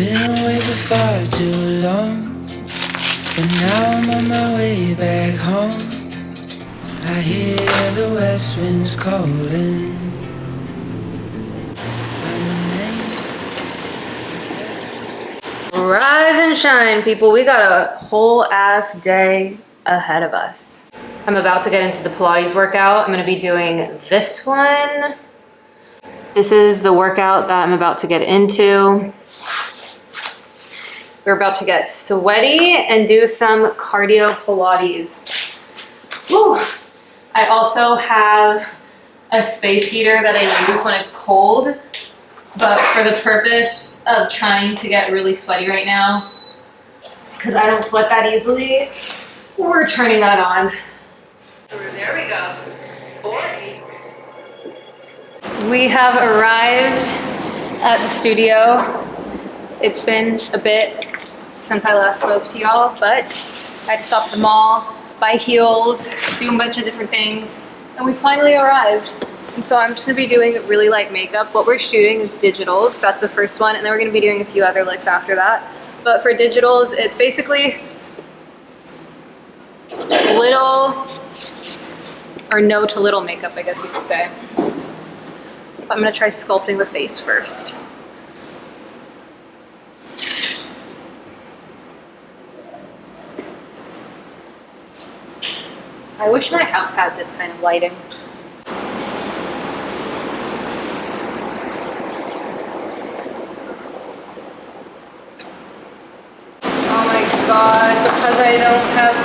been away for far too long, but now I'm on my way back home. I hear the west winds calling my name. Rise and shine, people. We got a whole ass day ahead of us. I'm about to get into the Pilates workout. I'm gonna be doing this one. This is the workout that I'm about to get into. We're about to get sweaty and do some cardio Pilates. Woo. I also have a space heater that I use when it's cold, but for the purpose of trying to get really sweaty right now, because I don't sweat that easily, we're turning that on. There we go. 40. We have arrived at the studio. It's been a bit since I last spoke to y'all, but I had to stop at the mall, buy heels, do a bunch of different things, and we finally arrived. And so I'm just gonna be doing really light makeup. What we're shooting is digitals. That's the first one, and then we're gonna be doing a few other looks after that. But for digitals, it's basically little or no to little makeup, I guess you could say. I'm gonna try sculpting the face first. I wish my house had this kind of lighting. Oh my god, because I don't have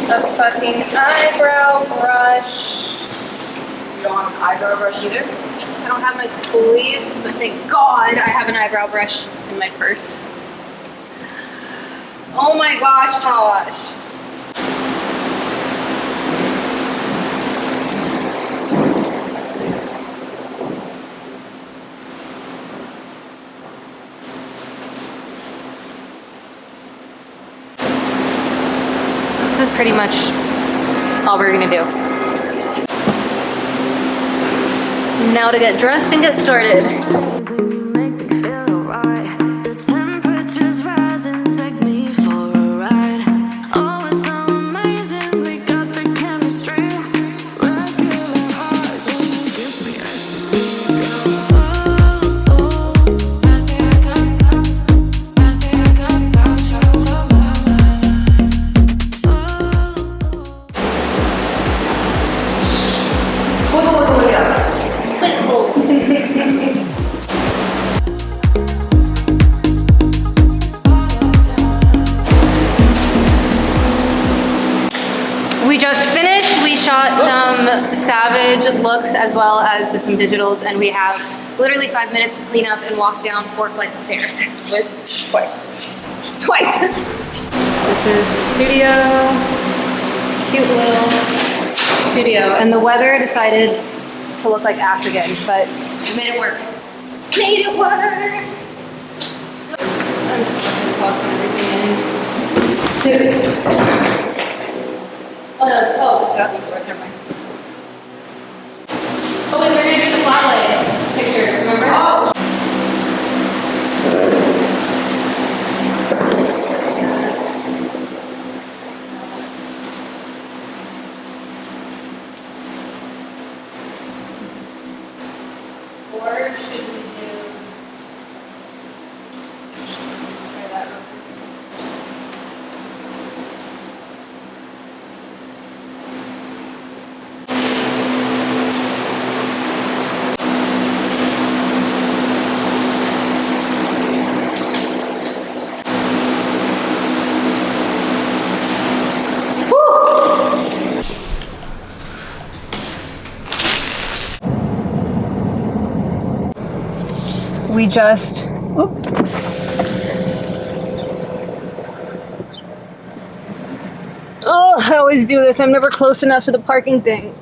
a fucking eyebrow brush. You don't have an eyebrow brush either? I don't have my spoolies, but thank God I have an eyebrow brush in my purse. Oh my gosh, Josh. This is pretty much all we're gonna do. Now to get dressed and get started. We just finished. We shot some Savage looks as well as did some digitals, and we have literally 5 minutes to clean up and walk down 4 flights of stairs. Twice. This is the studio. Cute little studio. And the weather decided to look like ass again, but we made it work. Made it work! I'm tossing everything in. Oh no, oh, that one's worth, never mind. Oh wait, we're gonna do the spotlight picture, remember? Oh! Or should we do... Try that real quick. We just, oops. Oh, I always do this. I'm never close enough to the parking thing.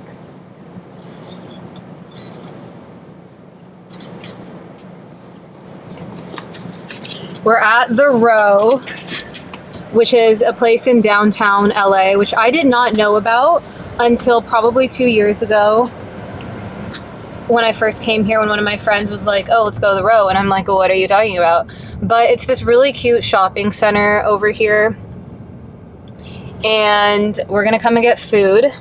We're at The Row, which is a place in downtown LA, which I did not know about until probably 2 years ago. when I first came here when one of my friends was like, oh, let's go to the row. And I'm like, well, what are you talking about? But it's this really cute shopping center over here. And we're going to come and get food.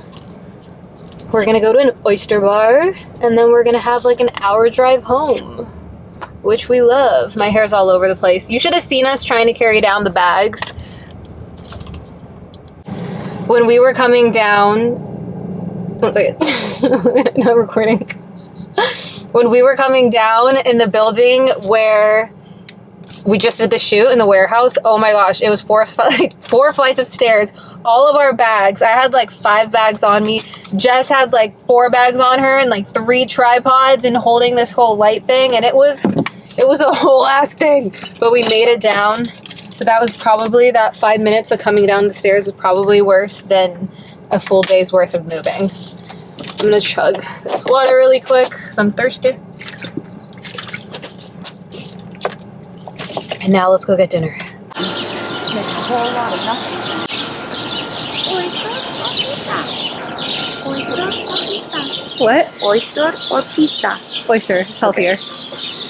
We're going to go to an oyster bar. And then we're going to have like an hour drive home, which we love. My hair's all over the place. You should have seen us trying to carry down the bags. When we were coming down, one second, not recording. When we were coming down in the building where we just did the shoot in the warehouse, oh my gosh, it was four flights of stairs, all of our bags. I had like 5 bags on me. Jess had like 4 bags on her and like 3 tripods and holding this whole light thing, and it was a whole ass thing. But we made it down. But that was probably, that 5 minutes of coming down the stairs was probably worse than a full day's worth of moving. I'm gonna chug this water really quick because I'm thirsty. And now let's go get dinner. There's a whole lot of nothing. Oyster or pizza? Oyster or pizza? What? Oyster or pizza? Oyster, healthier.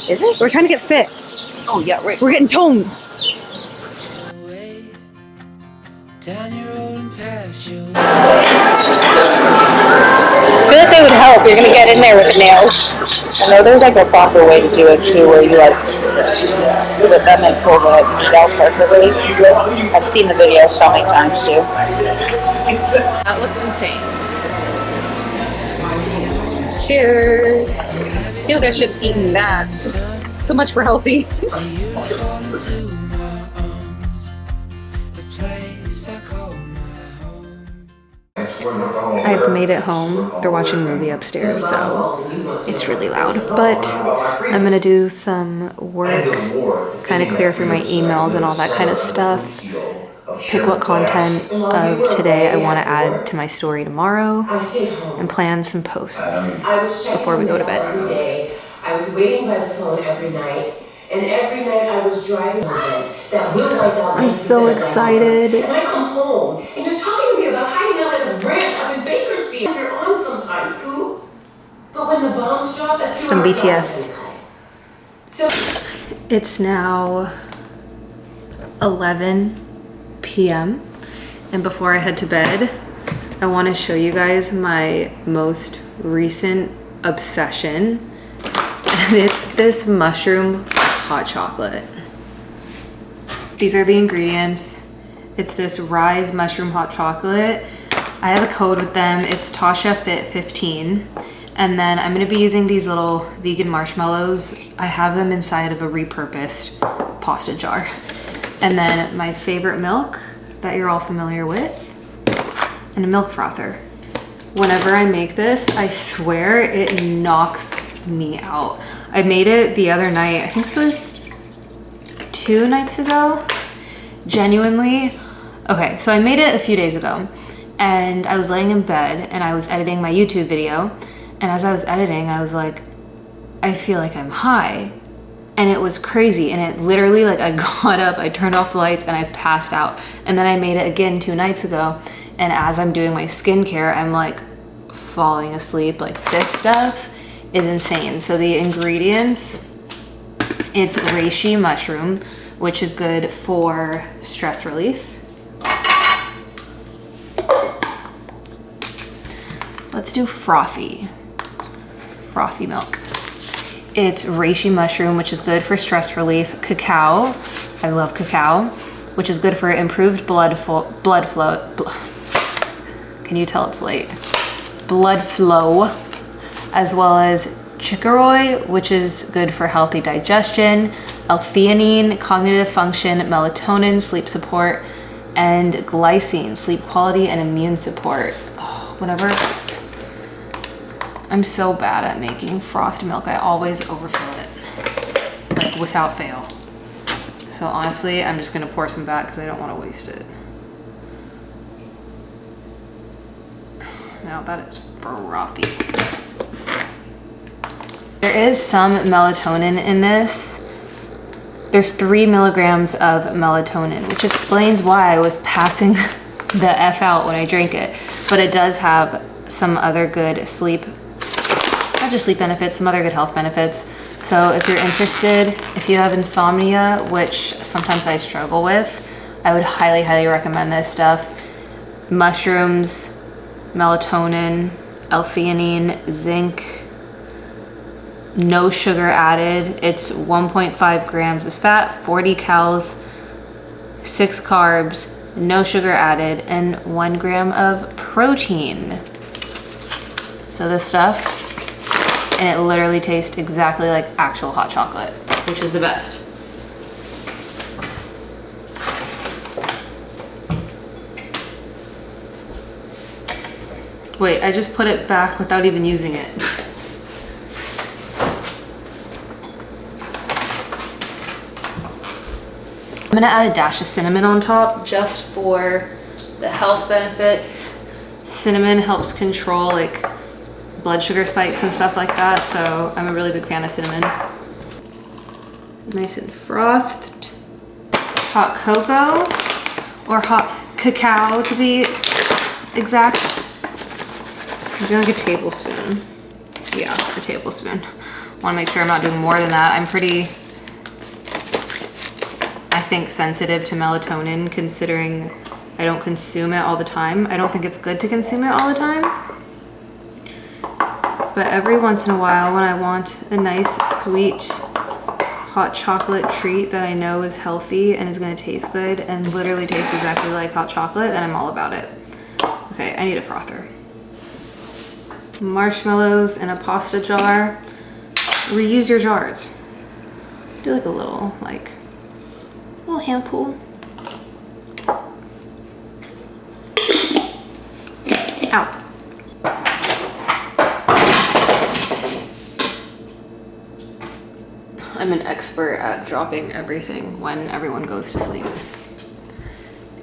Is it? We're trying to get fit. Oh yeah, right. We're getting toned. Down your road and past you. I feel like they would help. You're gonna get in there with the nails. I know there's like a proper way to do it too, where you like split them and pull the meat out perfectly. I've seen the video so many times too. That looks insane. Cheers. I feel like I should have eaten that. So much for healthy. You fall into my arms, the place I call my home. I've made it home. They're watching a movie upstairs, so it's really loud. But I'm gonna do some work, kind of clear through my emails and all that kind of stuff. Pick what content of today I want to add to my story tomorrow, and plan some posts before we go to bed. I was waiting by the phone every night, and every night I was driving on it. That will wipe out. I'm so excited. And I come home, and you're talking to me about hiding out at a ranch up in Bakersfield. You're on sometimes, cool. But when the bombs drop, that's From BTS. So It's now 11 p.m. and before I head to bed, I want to show you guys my most recent obsession, and it's this mushroom hot chocolate. These are the ingredients. It's this RYZE mushroom hot chocolate. I have a code with them. It's TashaFit15. And then I'm gonna be using these little vegan marshmallows. I have them inside of a repurposed pasta jar. And then my favorite milk that you're all familiar with, and a milk frother. Whenever I make this, I swear it knocks me out. I made it the other night. I think this was 2 nights ago. Genuinely. Okay, so I made it a few days ago and I was laying in bed and I was editing my YouTube video. And as I was editing, I was like, I feel like I'm high. And it was crazy. And it literally, like, I got up, I turned off the lights and I passed out. And then I made it again 2 nights ago. And as I'm doing my skincare, I'm like falling asleep. Like, this stuff is insane. So the ingredients, it's reishi mushroom, which is good for stress relief. Let's do frothy milk. It's reishi mushroom, which is good for stress relief. Cacao, I love cacao, which is good for improved blood flow. Can you tell it's late? Blood flow, as well as chicory, which is good for healthy digestion. L-theanine, cognitive function, melatonin, sleep support, and glycine, sleep quality and immune support. Oh, whenever I'm so bad at making frothed milk, I always overfill it, like without fail. So honestly, I'm just gonna pour some back because I don't want to waste it. Now that is frothy. There is some melatonin in this. There's 3 milligrams of melatonin, which explains why I was passing the F out when I drank it. But it does have some other good sleep. not just sleep benefits, some other good health benefits. So if you're interested, if you have insomnia, which sometimes I struggle with, I would highly, highly recommend this stuff. Mushrooms, melatonin, L-theanine, zinc, no sugar added. It's 1.5 grams of fat, 40 calories, 6 carbs, no sugar added, and 1 gram of protein. So this stuff, and it literally tastes exactly like actual hot chocolate, which is the best. Wait, I just put it back without even using it. I'm gonna add a dash of cinnamon on top just for the health benefits. Cinnamon helps control like blood sugar spikes and stuff like that, so I'm a really big fan of cinnamon. Nice and frothed. Hot cocoa, or hot cacao to be exact. I'm doing like a tablespoon. Yeah, a tablespoon. Want to make sure I'm not doing more than that. I'm pretty, I think, sensitive to melatonin considering I don't consume it all the time. I don't think it's good to consume it all the time. But every once in a while when I want a nice, sweet, hot chocolate treat that I know is healthy and is gonna taste good and literally tastes exactly like hot chocolate, then I'm all about it. Okay, I need a frother. Marshmallows in a pasta jar. Reuse your jars. Do like a little handful. Ow. I'm an expert at dropping everything when everyone goes to sleep.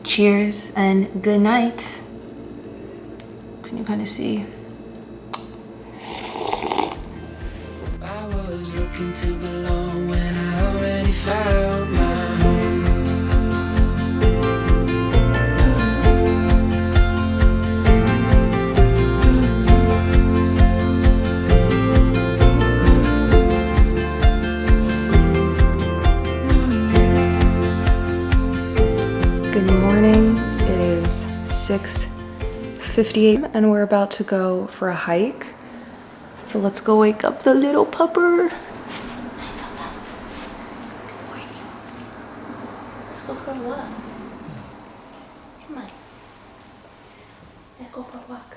Cheers and good night. Can you kind of see? I was looking to belong when I already found my home. Good morning. It is 6:58 and we're about to go for a hike. So let's go wake up the little pupper. Let's go for a walk. Come on. Let's go for a walk.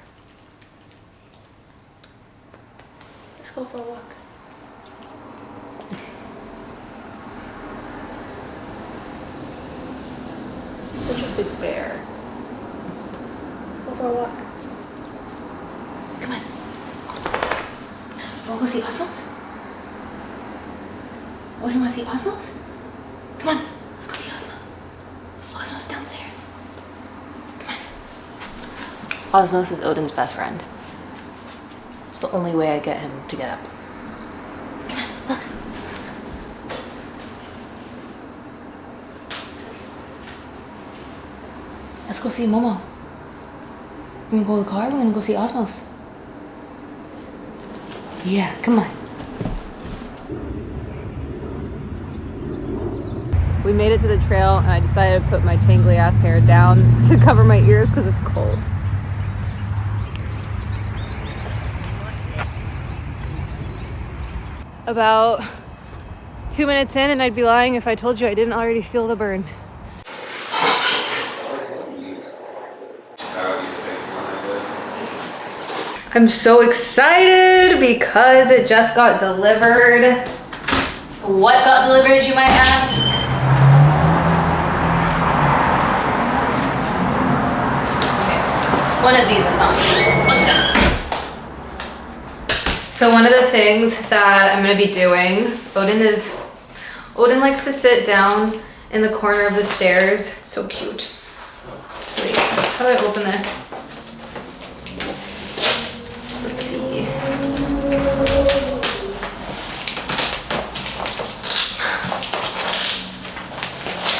Let's go for a walk. Such a big bear. Go for a walk. Come on. Wanna go see Osmos? Oh, do you wanna see Osmos? Come on, let's go see Osmos. Osmos downstairs. Come on. Osmos is Odin's best friend. It's the only way I get him to get up. Come on, look. Let's go see Momo. We're gonna go to the car, we're gonna go see Osmos. Yeah, come on. We made it to the trail and I decided to put my tangly ass hair down to cover my ears because it's cold. About 2 minutes in and I'd be lying if I told you I didn't already feel the burn. I'm so excited because it just got delivered. What got delivered, you might ask? Okay. One of these is not me. So one of the things that I'm gonna be doing, Odin likes to sit down in the corner of the stairs. It's so cute. Wait, how do I open this? Let's see.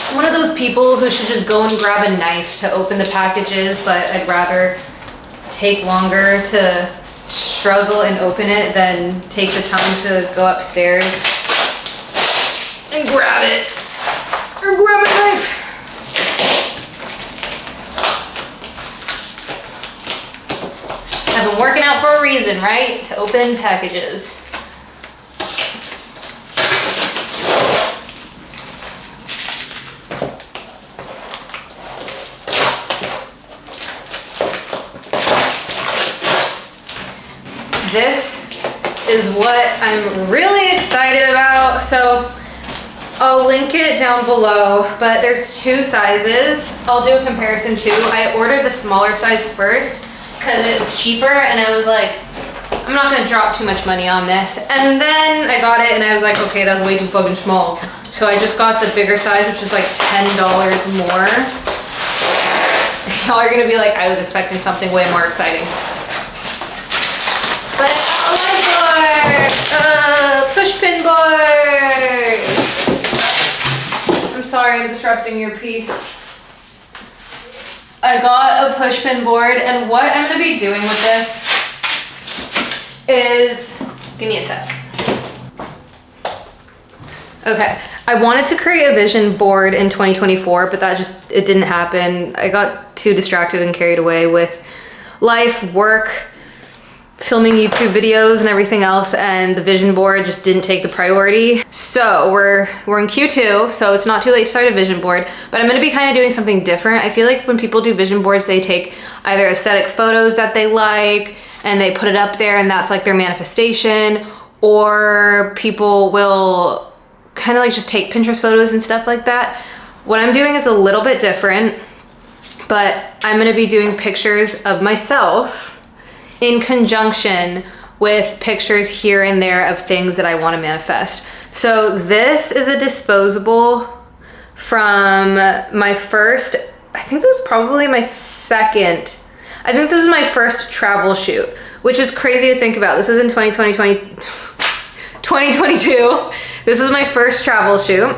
I'm one of those people who should just go and grab a knife to open the packages, but I'd rather take longer to struggle and open it than take the time to go upstairs and grab it. Or grab a knife. I've been working out for a reason, right? To open packages. This is what I'm really excited about. So I'll link it down below, but there's 2 sizes. I'll do a comparison too. I ordered the smaller size first because it was cheaper, and I was like, I'm not gonna drop too much money on this. And then I got it and I was like, okay, that's way too fucking small. So I just got the bigger size, which is like $10 more. Y'all are gonna be like, I was expecting something way more exciting. But push pin board. I'm sorry, I'm disrupting your piece. I got a push pin board, and what I'm gonna be doing with this is, give me a sec. Okay, I wanted to create a vision board in 2024, but it didn't happen. I got too distracted and carried away with life, work, filming YouTube videos and everything else, and the vision board just didn't take the priority. So we're in Q2, so it's not too late to start a vision board, but I'm gonna be kind of doing something different. I feel like when people do vision boards, they take either aesthetic photos that they like and they put it up there and that's like their manifestation, or people will kind of like just take Pinterest photos and stuff like that. What I'm doing is a little bit different, but I'm gonna be doing pictures of myself in conjunction with pictures here and there of things that I want to manifest. So this is a disposable from my first, I think this was probably my second, I think this was my first travel shoot, which is crazy to think about. This was in 2022. This was my first travel shoot.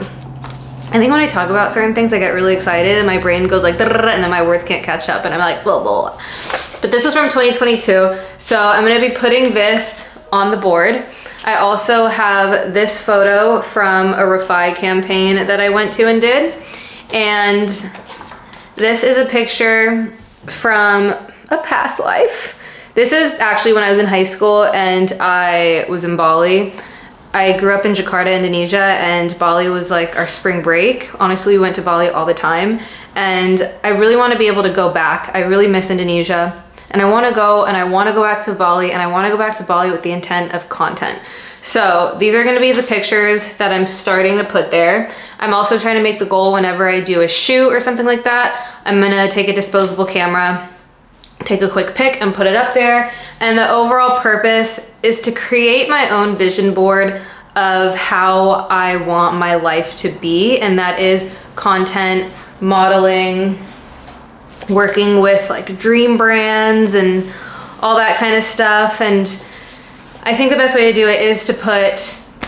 I think when I talk about certain things, I get really excited and my brain goes like, and then my words can't catch up and I'm like, blah, blah, blah. But this was from 2022. So I'm gonna be putting this on the board. I also have this photo from a RYZE campaign that I went to and did. And this is a picture from a past life. This is actually when I was in high school and I was in Bali. I grew up in Jakarta, Indonesia, and Bali was like our spring break. Honestly, we went to Bali all the time. And I really want to be able to go back. I really miss Indonesia. And I want to go back to Bali, and I want to go back to Bali with the intent of content. So these are going to be the pictures that I'm starting to put there. I'm also trying to make the goal whenever I do a shoot or something like that, I'm going to take a disposable camera, take a quick pic and put it up there. And the overall purpose is to create my own vision board of how I want my life to be. And that is content, modeling, working with like dream brands and all that kind of stuff. And I think the best way to do it is to put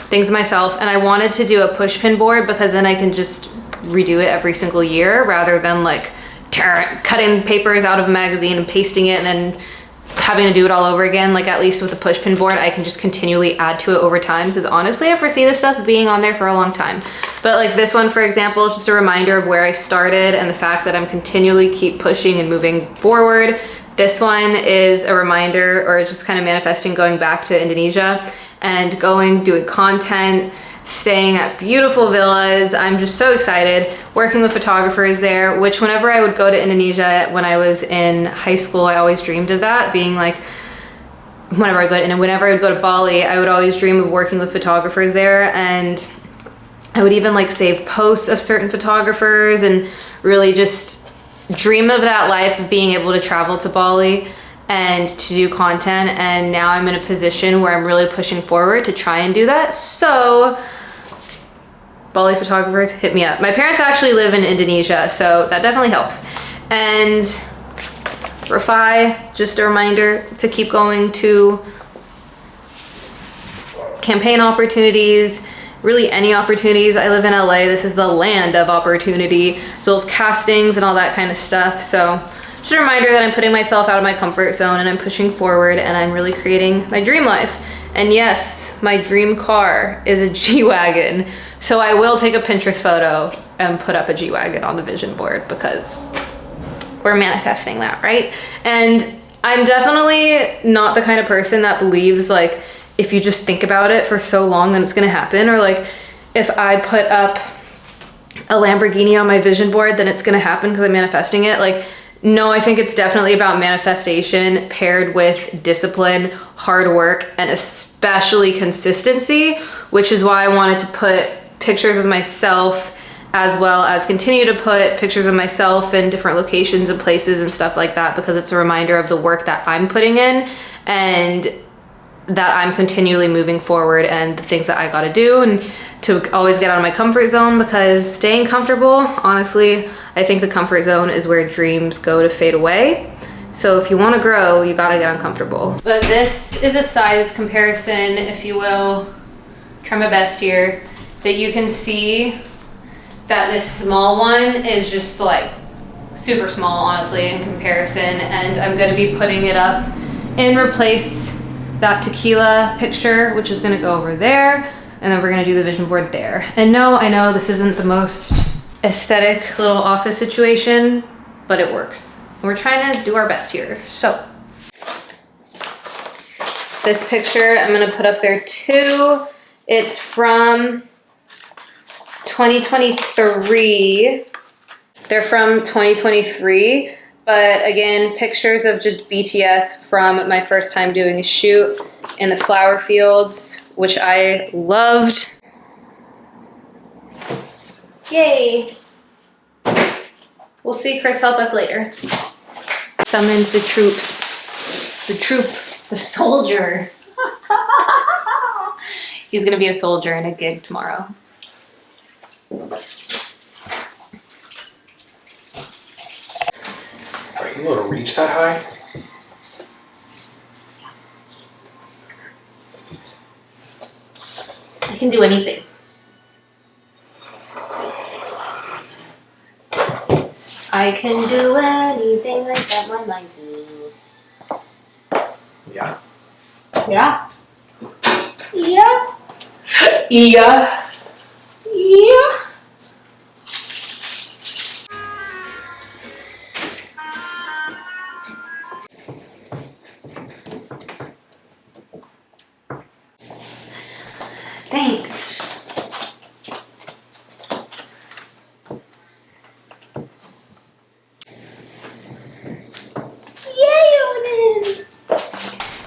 things myself. And I wanted to do a push pin board because then I can just redo it every single year rather than like cutting papers out of a magazine and pasting it and then having to do it all over again. Like, at least with a push pin board, I can just continually add to it over time, because honestly, I foresee this stuff being on there for a long time. But like this one, for example, is just a reminder of where I started and the fact that I'm continually keep pushing and moving forward. This one is a reminder, or just kind of manifesting going back to Indonesia and doing content, staying at beautiful villas. I'm just so excited. Working with photographers there, which whenever I would go to Indonesia when I was in high school, I always dreamed of that, being like, whenever I would go to Bali, I would always dream of working with photographers there. And I would even like save posts of certain photographers and really just dream of that life of being able to travel to Bali and to do content. And now I'm in a position where I'm really pushing forward to try and do that. So Bali photographers, hit me up. My parents actually live in Indonesia, so that definitely helps. And RYZE, just a reminder to keep going to campaign opportunities, really any opportunities. I live in LA. This is the land of opportunity, as well as castings and all that kind of stuff. So Just a reminder that I'm putting myself out of my comfort zone and I'm pushing forward and I'm really creating my dream life. And yes, my dream car is a G-Wagon. So I will take a Pinterest photo and put up a G-Wagon on the vision board because we're manifesting that, right? And I'm definitely not the kind of person that believes like, if you just think about it for so long, then it's gonna happen. Or like, if I put up a Lamborghini on my vision board, then it's gonna happen because I'm manifesting it. Like, no, I think it's definitely about manifestation paired with discipline, hard work, and especially consistency, which is why I wanted to put pictures of myself as well as continue to put pictures of myself in different locations and places and stuff like that, because it's a reminder of the work that I'm putting in and that I'm continually moving forward and the things that I gotta do, and to always get out of my comfort zone, because staying comfortable, honestly, I think the comfort zone is where dreams go to fade away. So if you wanna grow, you gotta get uncomfortable. But this is a size comparison, if you will. Try my best here, that you can see that this small one is just like super small, honestly, in comparison. And I'm gonna be putting it up and replace that tequila picture, which is gonna go over there. And then we're gonna do the vision board there. And no, I know this isn't the most aesthetic little office situation, but it works. We're trying to do our best here. So this picture I'm gonna put up there too. It's from 2023. They're from 2023, but again, pictures of just BTS from my first time doing a shoot in the flower fields, which I loved. Yay. We'll see Chris help us later. Summoned the troops. The troop, the soldier. He's gonna be a soldier in a gig tomorrow. Are you able to reach that high? I can do anything. I can do anything I set my mind to. Yeah. Yeah? Yeah? Yeah. Yeah. Thanks. Yay, Oden!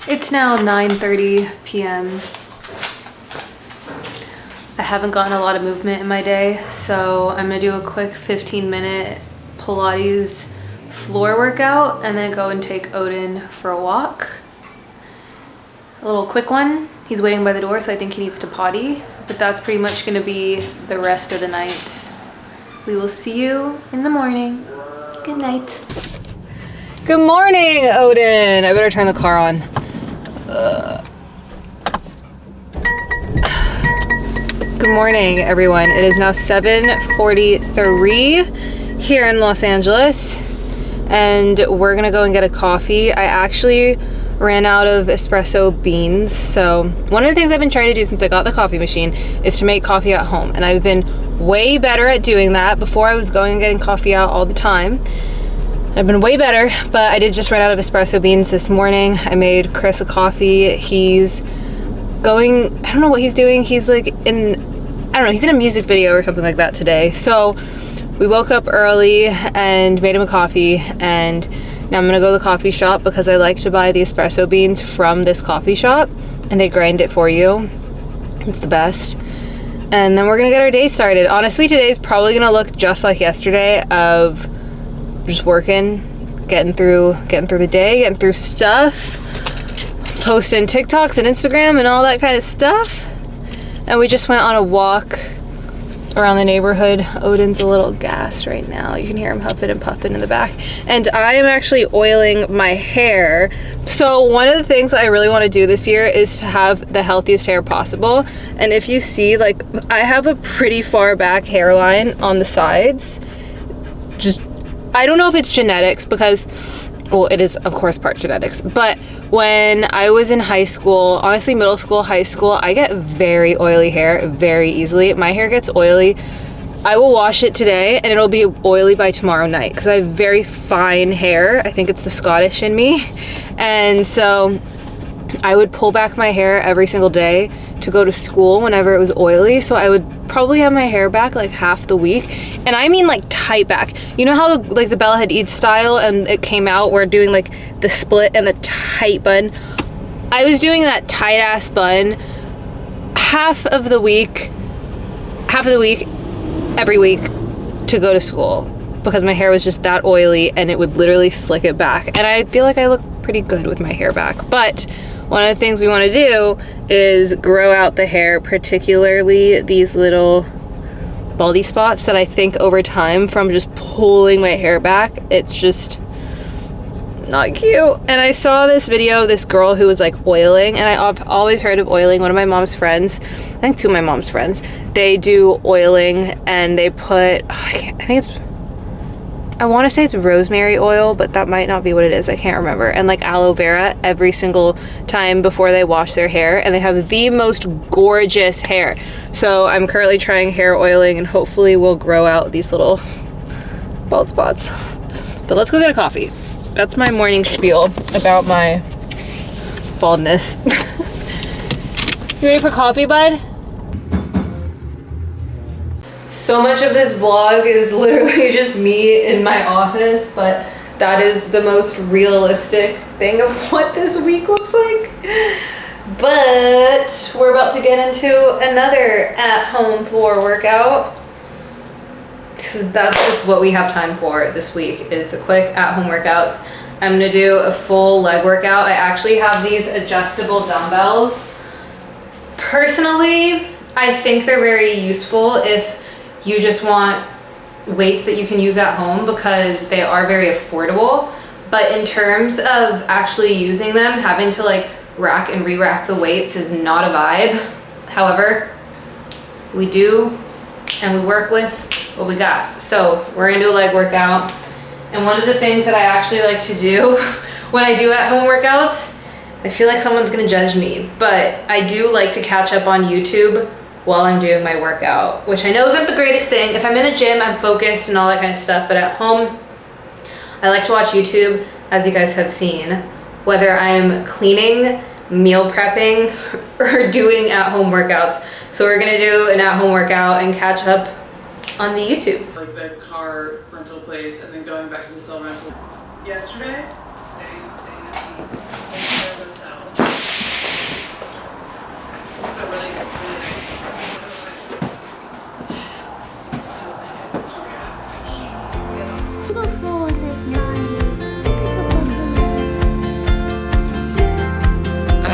It's now 9:30 p.m. I haven't gotten a lot of movement in my day, so I'm gonna do a quick 15-minute Pilates floor workout and then go and take Odin for a walk. A little quick one. He's waiting by the door, so I think he needs to potty, but that's pretty much gonna be the rest of the night. We will see you in the morning. Good night. Good morning, Odin. I better turn the car on. Good morning, everyone. It is now 7:43 here in Los Angeles, and we're gonna go and get a coffee. I actually ran out of espresso beans, so one of the things I've been trying to do since I got the coffee machine is to make coffee at home, and I've been way better at doing that. Before, I was going and getting coffee out all the time. I've been way better, but I did just run out of espresso beans this morning. I made Chris a coffee. He's going, I don't know what he's doing. He's like in, I don't know, he's in a music video or something like that today. So we woke up early and made him a coffee, and now I'm gonna go to the coffee shop because I like to buy the espresso beans from this coffee shop and they grind it for you. It's the best. And then we're gonna get our day started. Honestly, today's probably gonna look just like yesterday of just working, getting through the day, getting through stuff, posting TikToks and Instagram and all that kind of stuff. And we just went on a walk around the neighborhood. Odin's a little gassed right now. You can hear him huffing and puffing in the back. And I am actually oiling my hair. So one of the things that I really want to do this year is to have the healthiest hair possible. And if you see, like, I have a pretty far back hairline on the sides. Just I don't know if it's genetics because, well, it is of course part genetics, but when I was in high school, honestly middle school, high school, I get very oily hair very easily. My hair gets oily. I will wash it today and it'll be oily by tomorrow night because I have very fine hair. I think it's the Scottish in me. And so I would pull back my hair every single day to go to school whenever it was oily. So I would probably have my hair back like half the week. And I mean like tight back. You know how like the Bella Hadid style and it came out, we're doing like the split and the tight bun. I was doing that tight ass bun half of the week every week to go to school because my hair was just that oily and it would literally slick it back. And I feel like I look pretty good with my hair back. But one of the things we want to do is grow out the hair, particularly these little baldy spots that I think over time from just pulling my hair back, it's just not cute. And I saw this video of this girl who was like oiling, and I've always heard of oiling. One of my mom's friends, I think two of my mom's friends, they do oiling and they put, I want to say it's rosemary oil, but that might not be what it is. I can't remember. And like aloe vera every single time before they wash their hair, and they have the most gorgeous hair. So I'm currently trying hair oiling and hopefully we'll grow out these little bald spots. But let's go get a coffee. That's my morning spiel about my baldness. You ready for coffee, bud? So much of this vlog is literally just me in my office, but that is the most realistic thing of what this week looks like. But we're about to get into another at-home floor workout because that's just what we have time for this week, is a quick at-home workouts. I'm gonna do a full leg workout. I actually have these adjustable dumbbells. Personally, I think they're very useful if you just want weights that you can use at home because they are very affordable. But in terms of actually using them, having to like rack and re-rack the weights is not a vibe. However, we do and we work with what we got. So we're gonna do a leg workout. And one of the things that I actually like to do when I do at-home workouts, I feel like someone's gonna judge me, but I do like to catch up on YouTube while I'm doing my workout, which I know isn't the greatest thing. If I'm in the gym, I'm focused and all that kind of stuff, but at home, I like to watch YouTube, as you guys have seen, whether I'm cleaning, meal prepping, or doing at-home workouts. So we're gonna do an at-home workout and catch up on the YouTube. Like the car rental place and then going back to the cell rental. Yesterday, staying at the hotel. A really nice. I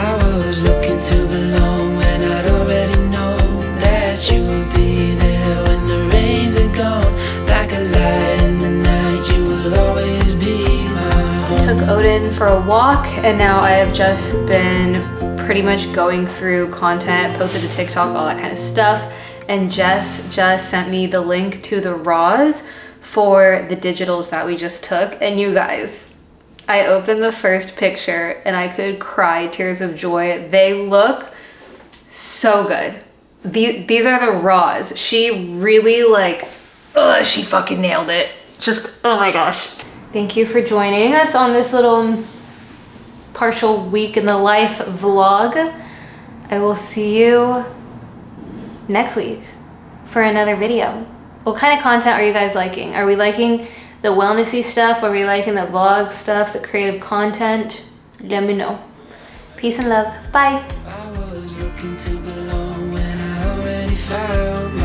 was looking to belong when I'd already known that you would be there when the rains are gone. Like a light in the night, you will always be my home. Took Odin for a walk and now I have just been pretty much going through content, posted to TikTok, all that kind of stuff. And Jess just sent me the link to the RYZE for the digitals that we just took. And you guys, I opened the first picture and I could cry tears of joy. They look so good. These are the RYZE. She really like, she fucking nailed it. Just, oh my gosh. Thank you for joining us on this little partial week in the life vlog. I will see you next week for another video. What kind of content are you guys liking? Are we liking the wellnessy stuff? Are we liking the vlog stuff, the creative content? Let me know. Peace and love. Bye. I was looking to belong when I already found